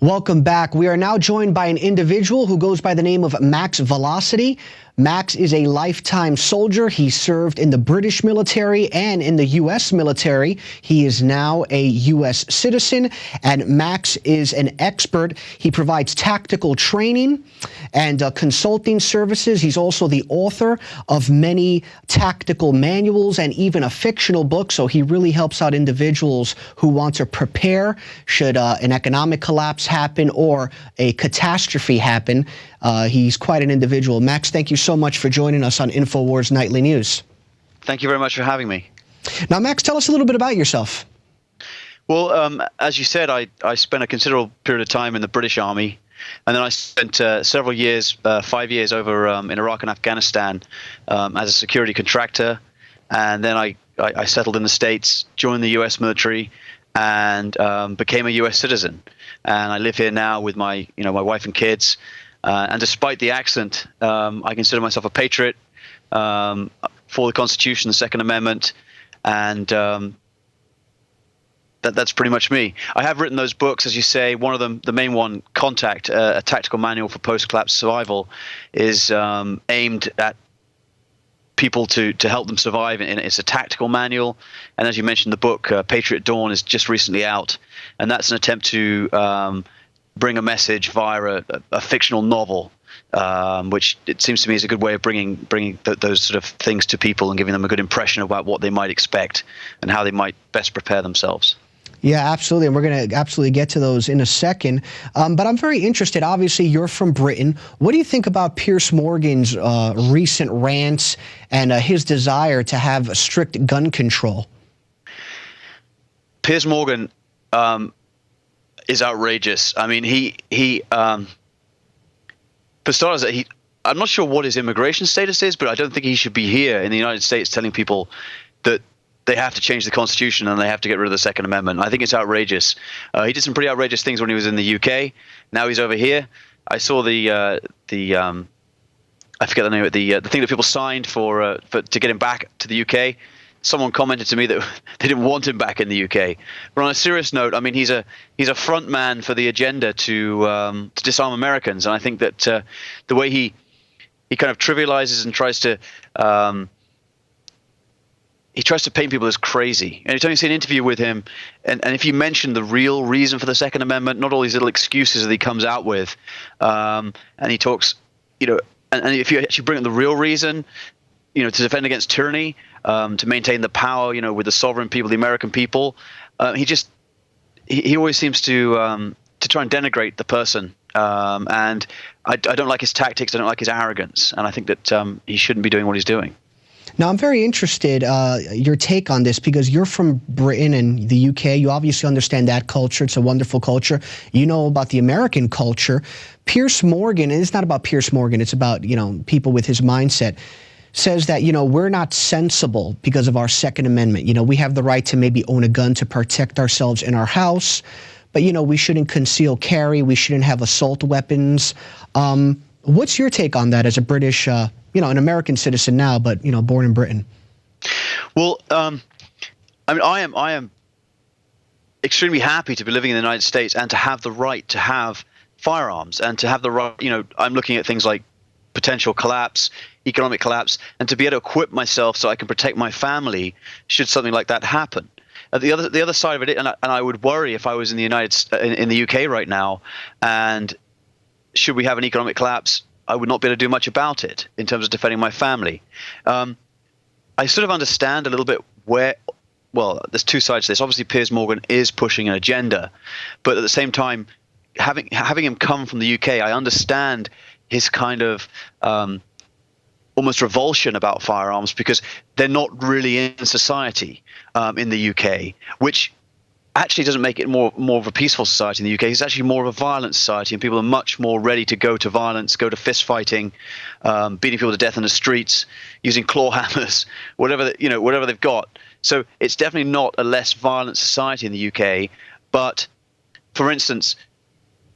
Welcome back. We are now joined by an individual who goes by the name of Max Velocity. Max is a lifetime soldier. He served in the British military and in the U.S. military. He is now a U.S. citizen, and Max is an expert. He provides tactical training and consulting services. He's also the author of many tactical manuals and even a fictional book, so he really helps out individuals who want to prepare should an economic collapse happen or a catastrophe happen. He's quite an individual. Max, thank you so much for joining us on InfoWars Nightly News. Thank you very much for having me. Now, Max, tell us a little bit about yourself. Well, as you said, I spent a considerable period of time in the British Army, and then I spent several years, 5 years over in Iraq and Afghanistan as a security contractor. And then I settled in the States, joined the U.S. military, and became a U.S. citizen. And I live here now with my wife and kids. And despite the accent, I consider myself a patriot for the Constitution, the Second Amendment, and that's pretty much me. I have written those books, as you say. One of them, the main one, Contact, a tactical manual for post-collapse survival, is aimed at people to help them survive. And it's a tactical manual. And as you mentioned, the book Patriot Dawn is just recently out, and that's an attempt to bring a message via a fictional novel, which it seems to me is a good way of bringing those sort of things to people and giving them a good impression about what they might expect and how they might best prepare themselves. Yeah, absolutely. And we're going to absolutely get to those in a second. But I'm very interested. Obviously, you're from Britain. What do you think about Piers Morgan's recent rants and his desire to have strict gun control? Piers Morgan is outrageous. I mean, for starters, I'm not sure what his immigration status is, but I don't think he should be here in the United States telling people that they have to change the Constitution and they have to get rid of the Second Amendment. I think it's outrageous. He did some pretty outrageous things when he was in the UK. Now he's over here. I saw I forget the name of the thing that people signed to get him back to the UK. Someone commented to me that they didn't want him back in the UK. But on a serious note, I mean, he's a front man for the agenda to disarm Americans, and I think that the way he kind of trivializes and tries to paint people as crazy. And you see an interview with him, and if you mention the real reason for the Second Amendment, not all these little excuses that he comes out with, and he talks, and if you actually bring up the real reason, to defend against tyranny, to maintain the power, with the sovereign people, the American people, he always seems to try and denigrate the person. And I don't like his tactics. I don't like his arrogance. And I think that he shouldn't be doing what he's doing. Now, I'm very interested your take on this, because you're from Britain and the UK. You obviously understand that culture. It's a wonderful culture. You know about the American culture. Piers Morgan, and it's not about Piers Morgan. It's about, people with his mindset, says that, we're not sensible because of our Second Amendment. We have the right to maybe own a gun to protect ourselves in our house, but, we shouldn't conceal carry. We shouldn't have assault weapons. What's your take on that as a British, an American citizen now, but, born in Britain? Well, I am extremely happy to be living in the United States and to have the right to have firearms and to have the right, I'm looking at things like potential collapse, economic collapse, and to be able to equip myself so I can protect my family should something like that happen. The other side of it, and I would worry if I was in the in the UK right now, and should we have an economic collapse, I would not be able to do much about it in terms of defending my family. I sort of understand a little bit there's two sides to this. Obviously, Piers Morgan is pushing an agenda, but at the same time, having him come from the UK, I understand his kind of almost revulsion about firearms, because they're not really in society in the UK, which actually doesn't make it more of a peaceful society in the UK. It's actually more of a violent society, and people are much more ready to go to violence, go to fist fighting, beating people to death in the streets, using claw hammers, whatever they've got. So it's definitely not a less violent society in the UK. But for instance,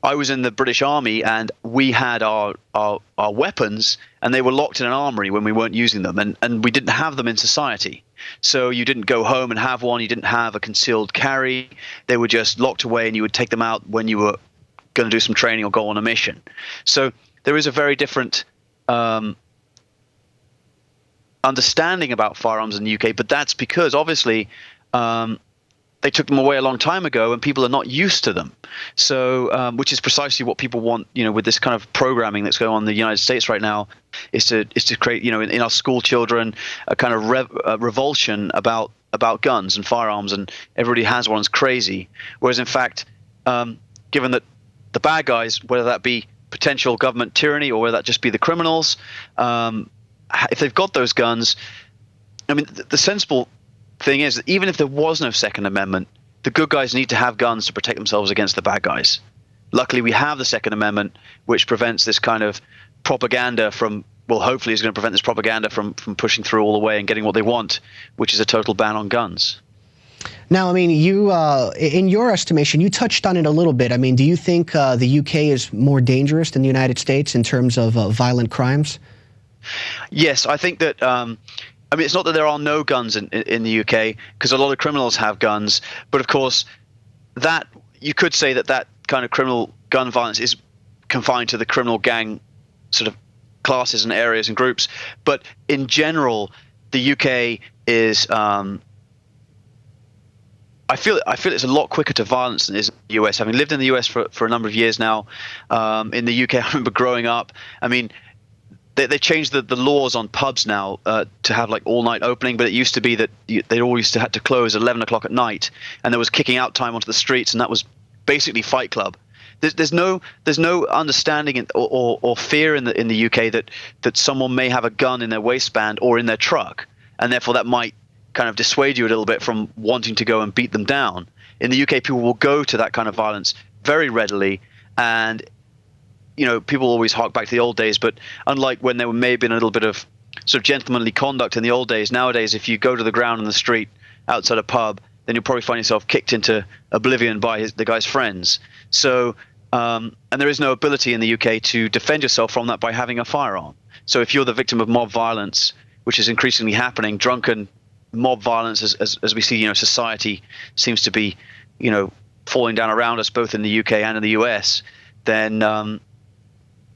I was in the British Army, and we had our weapons, and they were locked in an armory when we weren't using them, and we didn't have them in society. So you didn't go home and have one. You didn't have a concealed carry. They were just locked away, and you would take them out when you were going to do some training or go on a mission. So there is a very different understanding about firearms in the UK, but that's because obviously they took them away a long time ago, and people are not used to them. So, which is precisely what people want, with this kind of programming that's going on in the United States right now, is to create, in our school children, a kind of revulsion about guns and firearms, and everybody has one. It's crazy. Whereas, in fact, given that the bad guys, whether that be potential government tyranny or whether that just be the criminals, if they've got those guns, I mean, the sensible thing is that even if there was no Second Amendment, the good guys need to have guns to protect themselves against the bad guys. Luckily, we have the Second Amendment, which prevents this kind of propaganda from, well, hopefully is going to prevent this propaganda from pushing through all the way and getting what they want, which is a total ban on guns. Now, I mean, you, in your estimation, you touched on it a little bit. I mean, do you think the UK is more dangerous than the United States in terms of violent crimes? Yes, I think that I mean, it's not that there are no guns in the UK, because a lot of criminals have guns. But of course, that you could say that kind of criminal gun violence is confined to the criminal gang sort of classes and areas and groups. But in general, the UK is I feel it's a lot quicker to violence than it is in the US. Having lived in the US for a number of years now, in the UK, I remember growing up. I mean, they changed the laws on pubs now to have like all-night opening, but it used to be that they always had to close at 11 o'clock at night, and there was kicking out time onto the streets, and that was basically Fight Club. There's no understanding or fear in the UK that someone may have a gun in their waistband or in their truck, and therefore that might kind of dissuade you a little bit from wanting to go and beat them down. In the UK, people will go to that kind of violence very readily, and people always hark back to the old days, but unlike when there may have been a little bit of sort of gentlemanly conduct in the old days, nowadays, if you go to the ground in the street outside a pub, then you'll probably find yourself kicked into oblivion by the guy's friends. So, and there is no ability in the UK to defend yourself from that by having a firearm. So if you're the victim of mob violence, which is increasingly happening, drunken mob violence, as we see, society seems to be, falling down around us, both in the UK and in the US, then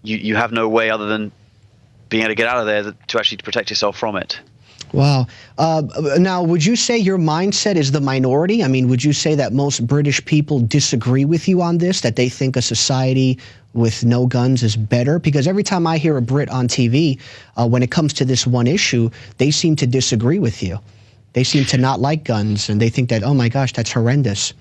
you have no way other than being able to get out of there to actually protect yourself from it. Wow. Now, would you say your mindset is the minority? I mean, would you say that most British people disagree with you on this, that they think a society with no guns is better? Because every time I hear a Brit on TV, when it comes to this one issue, they seem to disagree with you. They seem to not like guns, and they think that, oh my gosh, that's horrendous.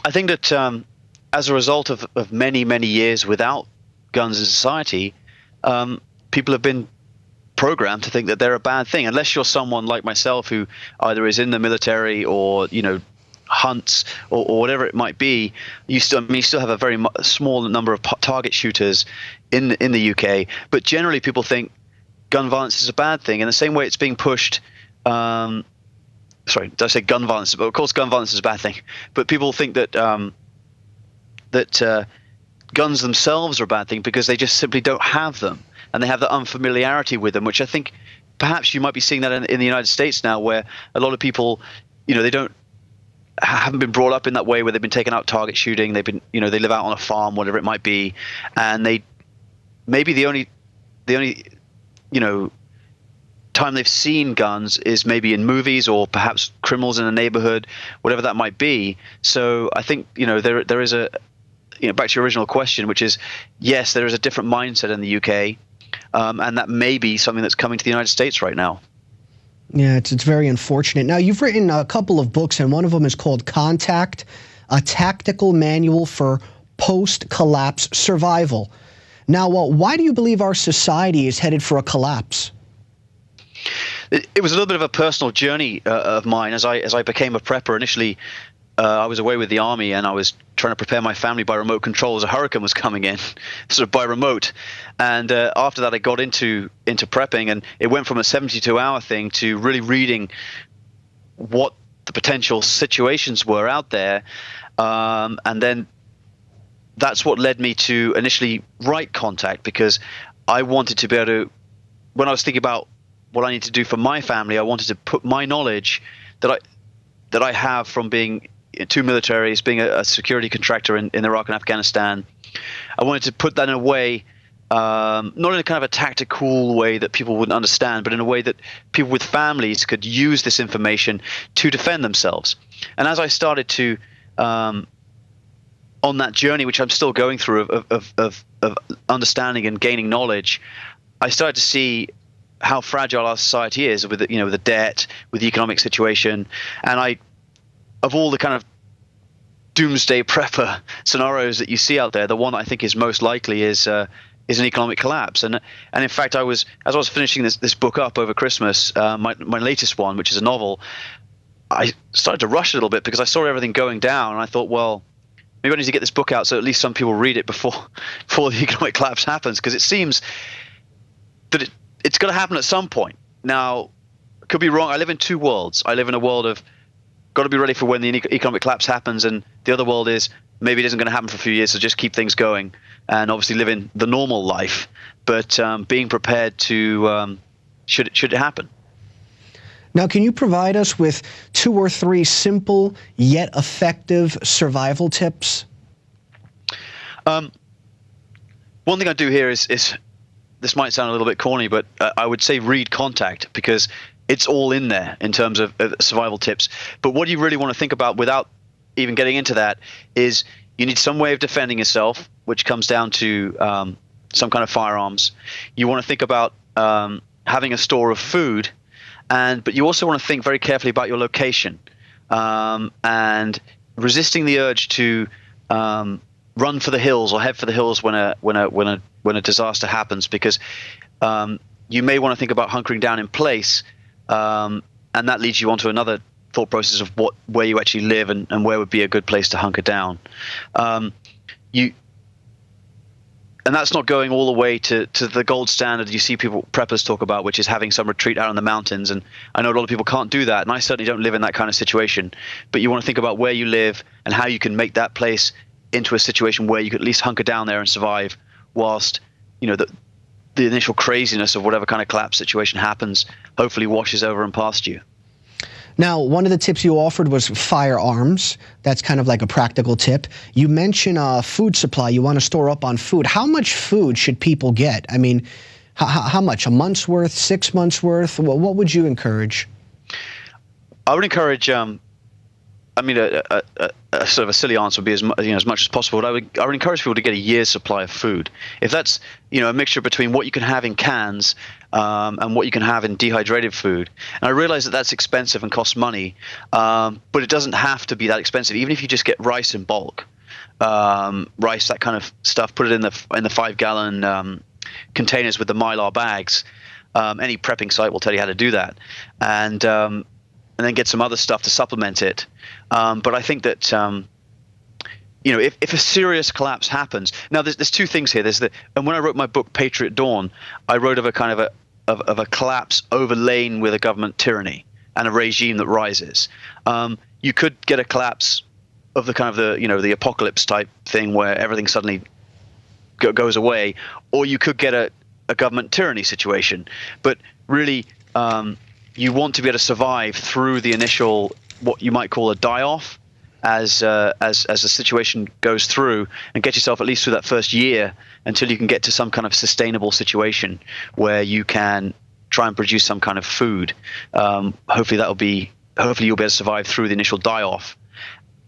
I think that as a result of many, many years without guns in society, people have been programmed to think that they're a bad thing. Unless you're someone like myself who either is in the military or hunts or whatever it might be, you still have a very small number of target shooters in the UK. But generally, people think gun violence is a bad thing. In the same way, it's being pushed. Sorry, did I say gun violence? But of course, gun violence is a bad thing. But people think that guns themselves are a bad thing because they just simply don't have them, and they have the unfamiliarity with them, which I think perhaps you might be seeing that in the United States now, where a lot of people, they haven't been brought up in that way, where they've been taken out target shooting. They've been, they live out on a farm, whatever it might be, and they maybe the only time they've seen guns is maybe in movies or perhaps criminals in a neighborhood, whatever that might be. So I think there is a back to your original question, which is, yes, there is a different mindset in the UK, and that may be something that's coming to the United States right now. Yeah, it's very unfortunate. Now, you've written a couple of books, and one of them is called Contact, a tactical manual for post-collapse survival. Now, why do you believe our society is headed for a collapse? It was a little bit of a personal journey of mine as I became a prepper. Initially, I was away with the army, and I was trying to prepare my family by remote control as a hurricane was coming in, sort of by remote. And after that, I got into prepping, and it went from a 72-hour thing to really reading what the potential situations were out there. And then that's what led me to initially write Contact, because I wanted to be able to, when I was thinking about what I need to do for my family, I wanted to put my knowledge that I have from being two militaries, being a security contractor in Iraq and Afghanistan, I wanted to put that in a way, not in a kind of a tactical way that people wouldn't understand, but in a way that people with families could use this information to defend themselves. And as I started to, on that journey, which I'm still going through of understanding and gaining knowledge, I started to see how fragile our society is with the debt, with the economic situation, and of all the kind of doomsday prepper scenarios that you see out there, the one that I think is most likely is an economic collapse. And in fact, as I was finishing this book up over Christmas, my latest one, which is a novel, I started to rush a little bit because I saw everything going down, and I thought, well, maybe I need to get this book out so at least some people read it before the economic collapse happens, because it seems that it's going to happen at some point. Now, I could be wrong. I live in two worlds. I live in a world of got to be ready for when the economic collapse happens, and the other world is maybe it isn't going to happen for a few years, so just keep things going and obviously live in the normal life, but being prepared to should it happen. Now, can you provide us with 2 or 3 simple yet effective survival tips? One thing I do here is this might sound a little bit corny, but I would say read Contact, because it's all in there in terms of survival tips. But what you really want to think about, without even getting into that, is you need some way of defending yourself, which comes down to some kind of firearms. You want to think about having a store of food, but you also want to think very carefully about your location, and resisting the urge to run for the hills or head for the hills when a disaster happens, because you may want to think about hunkering down in place, and that leads you onto another thought process of where you actually live and where would be a good place to hunker down. And that's not going all the way to the gold standard you see preppers talk about, which is having some retreat out in the mountains. And I know a lot of people can't do that, and I certainly don't live in that kind of situation. But you want to think about where you live and how you can make that place into a situation where you could at least hunker down there and survive, whilst the initial craziness of whatever kind of collapse situation happens hopefully washes over and past you. Now, one of the tips you offered was firearms. That's kind of like a practical tip. You mentioned food supply. You want to store up on food. How much food should people get? I mean, how much? A month's worth? 6 months worth? What would you encourage? I would encourage. I mean, a sort of a silly answer would be as much as possible. But I would encourage people to get a year's supply of food. If that's a mixture between what you can have in cans and what you can have in dehydrated food. And I realize that that's expensive and costs money, but it doesn't have to be that expensive. Even if you just get rice in bulk, rice, that kind of stuff, put it in the 5-gallon containers with the Mylar bags. Any prepping site will tell you how to do that, and then get some other stuff to supplement it. But I think that if a serious collapse happens, now there's 2 things here. And when I wrote my book Patriot Dawn, I wrote of a kind of a collapse overlain with a government tyranny and a regime that rises. You could get a collapse of the kind of the apocalypse type thing where everything suddenly goes away, or you could get a government tyranny situation. But really, you want to be able to survive through the initial, what you might call a die-off, as a situation goes through, and get yourself at least through that first year until you can get to some kind of sustainable situation where you can try and produce some kind of food. Hopefully you'll be able to survive through the initial die-off.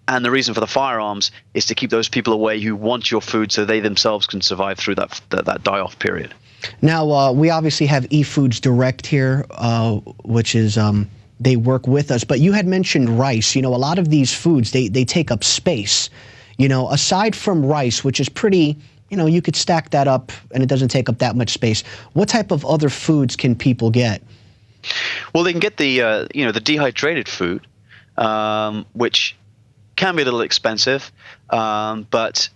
And the reason for the firearms is to keep those people away who want your food, so they themselves can survive through that die-off period. Now, we obviously have eFoods Direct here, which is they work with us. But you had mentioned rice. A lot of these foods, they take up space. Aside from rice, which is pretty, you could stack that up and it doesn't take up that much space. What type of other foods can people get? Well, they can get the dehydrated food, which can be a little expensive, but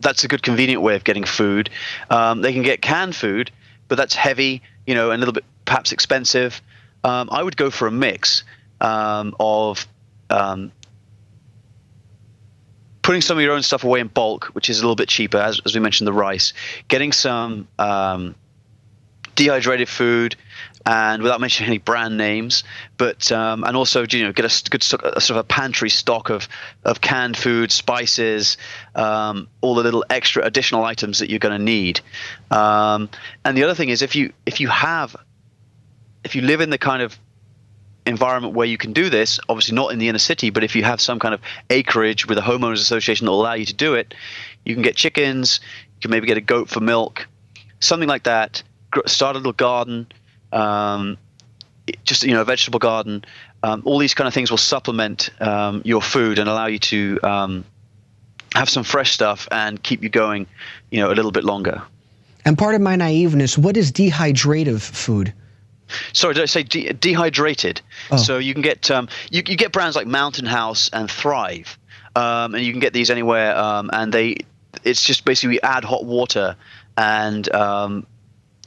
that's a good convenient way of getting food. They can get canned food, but that's heavy, and a little bit perhaps expensive. I would go for a mix of putting some of your own stuff away in bulk, which is a little bit cheaper, as we mentioned, the rice. Getting some dehydrated food, and without mentioning any brand names, but and also get a good sort of a pantry stock of canned food, spices, all the little extra additional items that you're going to need. And the other thing is, if you live in the kind of environment where you can do this, obviously not in the inner city, but if you have some kind of acreage with a homeowners association that will allow you to do it, you can get chickens, you can maybe get a goat for milk, something like that. Start a little garden, just a vegetable garden. All these kind of things will supplement your food and allow you to have some fresh stuff and keep you going, a little bit longer. And part of my naiveness, what is dehydrative food? Sorry, did I say dehydrated? Oh. So you can get you get brands like Mountain House and Thrive, and you can get these anywhere. And it's just basically we add hot water, and the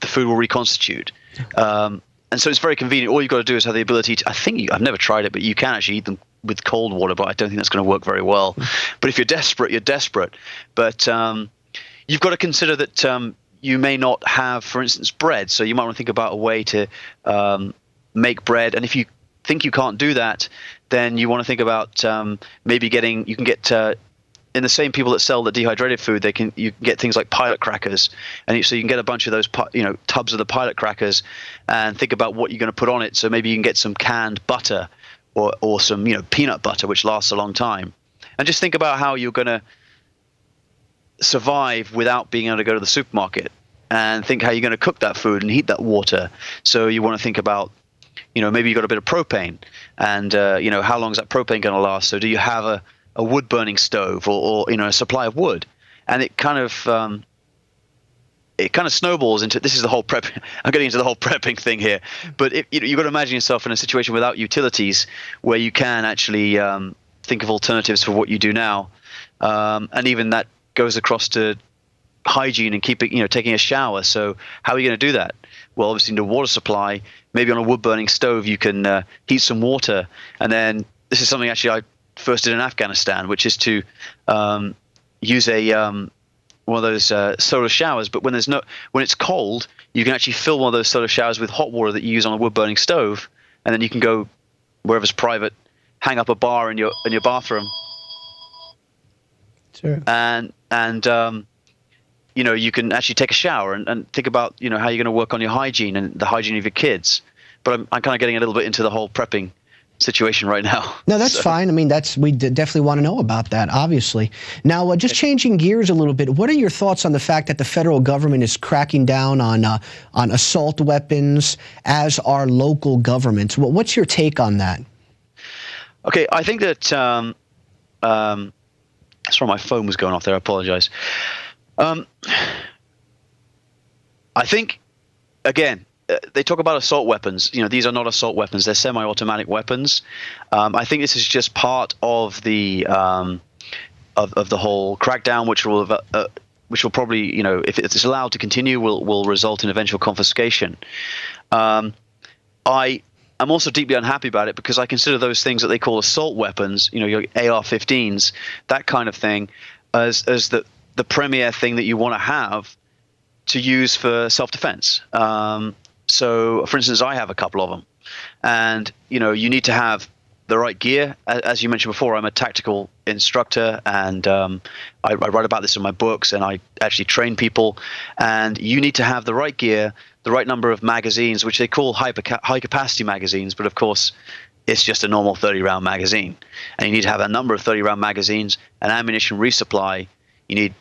food will reconstitute. And so it's very convenient. All you've got to do is have the ability to. I've never tried it, but you can actually eat them with cold water. But I don't think that's going to work very well. But if you're desperate, you're desperate. But you've got to consider that. You may not have, for instance, bread. So you might want to think about a way to make bread. And if you think you can't do that, then you want to think about maybe you can get in the same people that sell the dehydrated food, you can get things like pilot crackers. And so you can get a bunch of those, tubs of the pilot crackers and think about what you're going to put on it. So maybe you can get some canned butter or some, peanut butter, which lasts a long time. And just think about how you're going to survive without being able to go to the supermarket, and think how you're going to cook that food and heat that water. So you want to think about, maybe you've got a bit of propane, and how long is that propane going to last? So do you have a wood burning stove or a supply of wood? And it kind of snowballs into, this is the whole prep. I'm getting into the whole prepping thing here, but you've got to imagine yourself in a situation without utilities where you can actually think of alternatives for what you do now, and even that goes across to hygiene and taking a shower. So how are you going to do that? Well, obviously in a water supply, maybe on a wood burning stove, you can heat some water. And then this is something actually I first did in Afghanistan, which is to use one of those solar showers. But when it's cold, you can actually fill one of those solar showers with hot water that you use on a wood burning stove. And then you can go wherever's private, hang up a bar in your bathroom. Sure. And you can actually take a shower and think about, how you're going to work on your hygiene and the hygiene of your kids. But I'm kind of getting a little bit into the whole prepping situation right now. No, that's fine. I mean, we definitely want to know about that, obviously. Now, just changing gears a little bit, what are your thoughts on the fact that the federal government is cracking down on assault weapons, as are local governments? What's your take on that? Okay, I think that sorry, my phone was going off there. I apologize. I think, again, they talk about assault weapons. These are not assault weapons; they're semi-automatic weapons. I think this is just part of the of the whole crackdown, which will probably, if it's allowed to continue, will result in eventual confiscation. I'm also deeply unhappy about it because I consider those things that they call assault weapons, your AR-15s, that kind of thing, as the premier thing that you want to have to use for self-defense. So, for instance, I have a couple of them, and you need to have the right gear. As you mentioned before, I'm a tactical instructor, and I write about this in my books, and I actually train people. And you need to have the right gear, the right number of magazines, which they call high-capacity magazines, but of course, it's just a normal 30-round magazine. And you need to have a number of 30-round magazines, an ammunition resupply. You need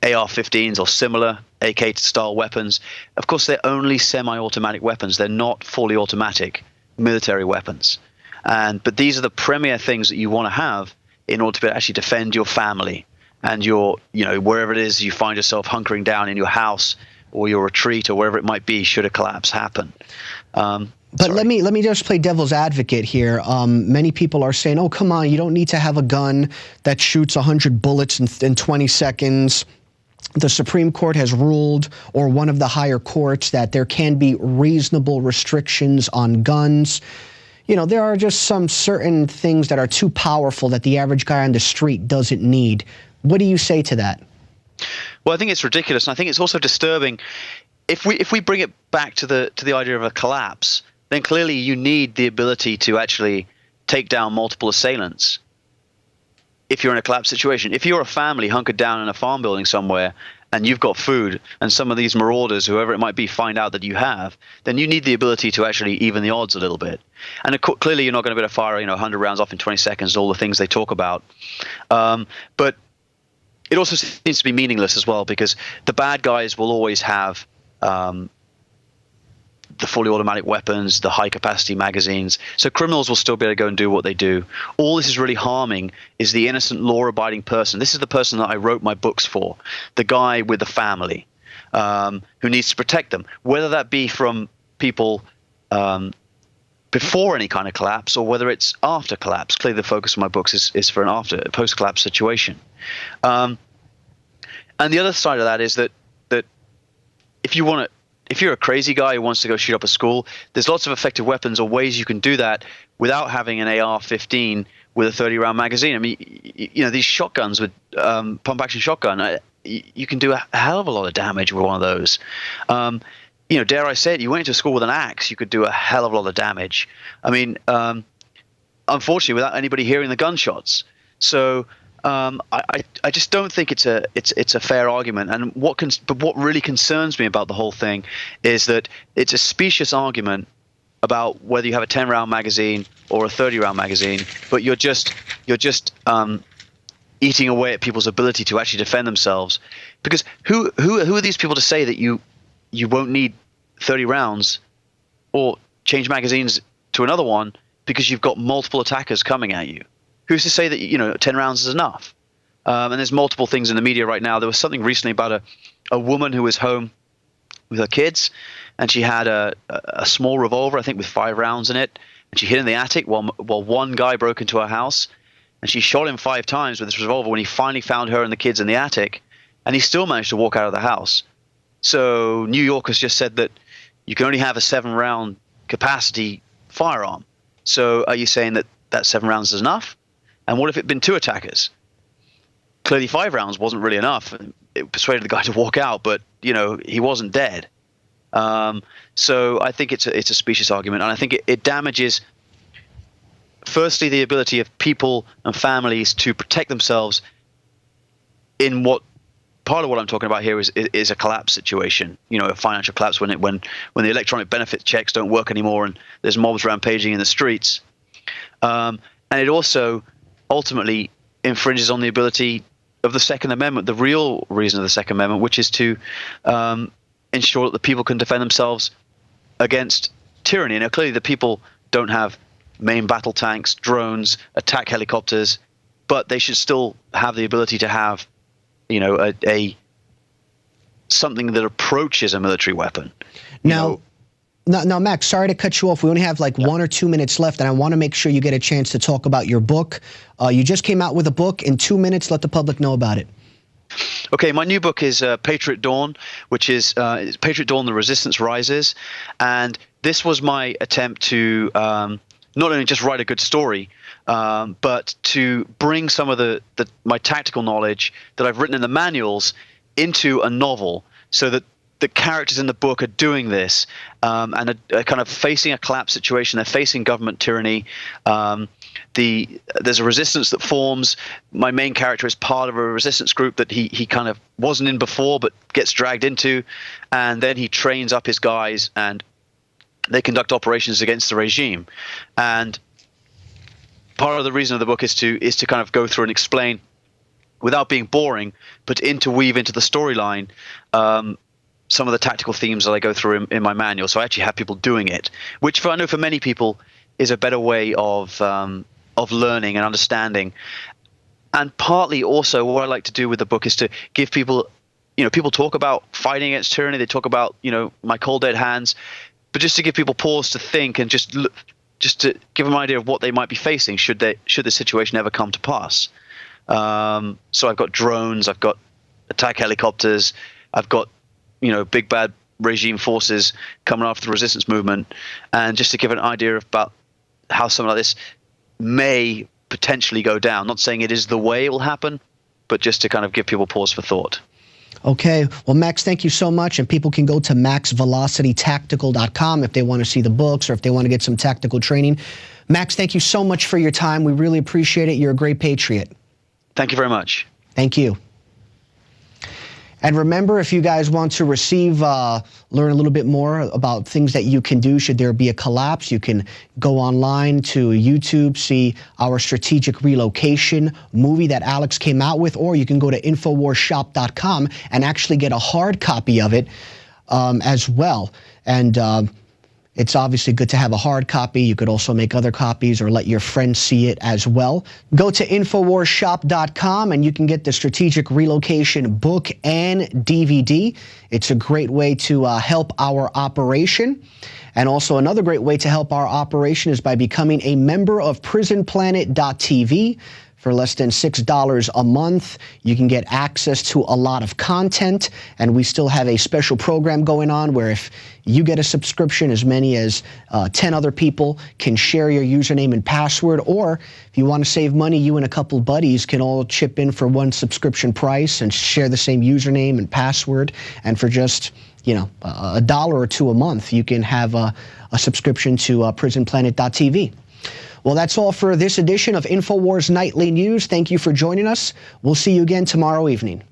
AR-15s or similar AK-style weapons. Of course, they're only semi-automatic weapons. They're not fully automatic military weapons. But these are the premier things that you want to have in order to actually defend your family and your, wherever it is you find yourself hunkering down in your house or your retreat or wherever it might be should a collapse happen. But let me just play devil's advocate here. Many people are saying, oh, come on, you don't need to have a gun that shoots 100 bullets in 20 seconds. The Supreme Court has ruled, or one of the higher courts, that there can be reasonable restrictions on guns. There are just some certain things that are too powerful that the average guy on the street doesn't need. What do you say to that? Well, I think it's ridiculous, and I think it's also disturbing if we bring it back to the idea of a collapse, then clearly you need the ability to actually take down multiple assailants. If you're in a collapse situation, if you're a family hunkered down in a farm building somewhere and you've got food, and some of these marauders, whoever it might be, find out that you have, then you need the ability to actually even the odds a little bit. And clearly, you're not going to be able to fire 100 rounds off in 20 seconds, all the things they talk about. But it also seems to be meaningless as well, because the bad guys will always have the fully automatic weapons, the high capacity magazines. So criminals will still be able to go and do what they do. All this is really harming is the innocent law abiding person. This is the person that I wrote my books for, the guy with the family who needs to protect them, whether that be from people before any kind of collapse or whether it's after collapse. Clearly the focus of my books is for a post-collapse situation. And the other side of that is that if you're a crazy guy who wants to go shoot up a school, there's lots of effective weapons or ways you can do that without having an AR-15 with a 30-round magazine. I mean, these shotguns with pump-action shotgun, you can do a hell of a lot of damage with one of those. Dare I say it, you went into school with an axe, you could do a hell of a lot of damage. I mean, unfortunately, without anybody hearing the gunshots. So I just don't think it's a fair argument. And but what really concerns me about the whole thing is that it's a specious argument about whether you have a 10-round magazine or a 30-round magazine, but you're just eating away at people's ability to actually defend themselves. Because who are these people to say that you won't need 30 rounds or change magazines to another one because you've got multiple attackers coming at you? Who's to say that 10 rounds is enough? And there's multiple things in the media right now. There was something recently about a woman who was home with her kids, and she had a small revolver, I think, with 5 rounds in it, and she hid in the attic while one guy broke into her house, and she shot him 5 times with this revolver when he finally found her and the kids in the attic, and he still managed to walk out of the house. So New York has just said that you can only have a 7-round capacity firearm. So are you saying that 7 rounds is enough? And what if it'd been 2 attackers? Clearly 5 rounds wasn't really enough. It persuaded the guy to walk out, but he wasn't dead. So I think it's a specious argument, and I think it damages, firstly, the ability of people and families to protect themselves in what part of what I'm talking about here is a collapse situation, a financial collapse when the electronic benefit checks don't work anymore and there's mobs rampaging in the streets. And it also ultimately infringes on the ability of the Second Amendment, the real reason of the Second Amendment, which is to ensure that the people can defend themselves against tyranny. Now, clearly the people don't have main battle tanks, drones, attack helicopters, but they should still have the ability to have something that approaches a military weapon. Now, Max, sorry to cut you off. We only have 1 or 2 minutes left, and I want to make sure you get a chance to talk about your book. You just came out with a book. In 2 minutes, let the public know about it. Okay, my new book is Patriot Dawn, which is Patriot Dawn: The Resistance Rises. And this was my attempt to not only just write a good story, but to bring some of my tactical knowledge that I've written in the manuals into a novel, so that the characters in the book are doing this and are kind of facing a collapse situation. They're facing government tyranny. There's a resistance that forms. My main character is part of a resistance group that he kind of wasn't in before but gets dragged into, and then he trains up his guys and they conduct operations against the regime. And part of the reason of the book is to kind of go through and explain, without being boring, but interweave into the storyline some of the tactical themes that I go through in my manual. So I actually have people doing it, which I know for many people is a better way of learning and understanding. And partly also what I like to do with the book is to give people, people talk about fighting against tyranny. They talk about, my cold dead hands, but just to give people pause to think and just to give them an idea of what they might be facing should the situation ever come to pass. So I've got drones, I've got attack helicopters, I've got big bad regime forces coming after the resistance movement, and just to give an idea about how something like this may potentially go down. Not saying it is the way it will happen, but just to kind of give people pause for thought. Okay. Well, Max, thank you so much. And people can go to maxvelocitytactical.com if they want to see the books or if they want to get some tactical training. Max, thank you so much for your time. We really appreciate it. You're a great patriot. Thank you very much. Thank you. And remember, if you guys want to learn a little bit more about things that you can do should there be a collapse, you can go online to YouTube, see our strategic relocation movie that Alex came out with, or you can go to InfoWarsShop.com and actually get a hard copy of it as well. And it's obviously good to have a hard copy. You could also make other copies or let your friends see it as well. Go to InfoWarsShop.com and you can get the Strategic Relocation book and DVD. It's a great way to help our operation. And also another great way to help our operation is by becoming a member of PrisonPlanet.tv. For less than $6 a month, you can get access to a lot of content, and we still have a special program going on where if you get a subscription, as many as 10 other people can share your username and password, or if you want to save money, you and a couple buddies can all chip in for one subscription price and share the same username and password, and for just $1 or $2 a month, you can have a subscription to PrisonPlanet.tv. Well, that's all for this edition of InfoWars Nightly News. Thank you for joining us. We'll see you again tomorrow evening.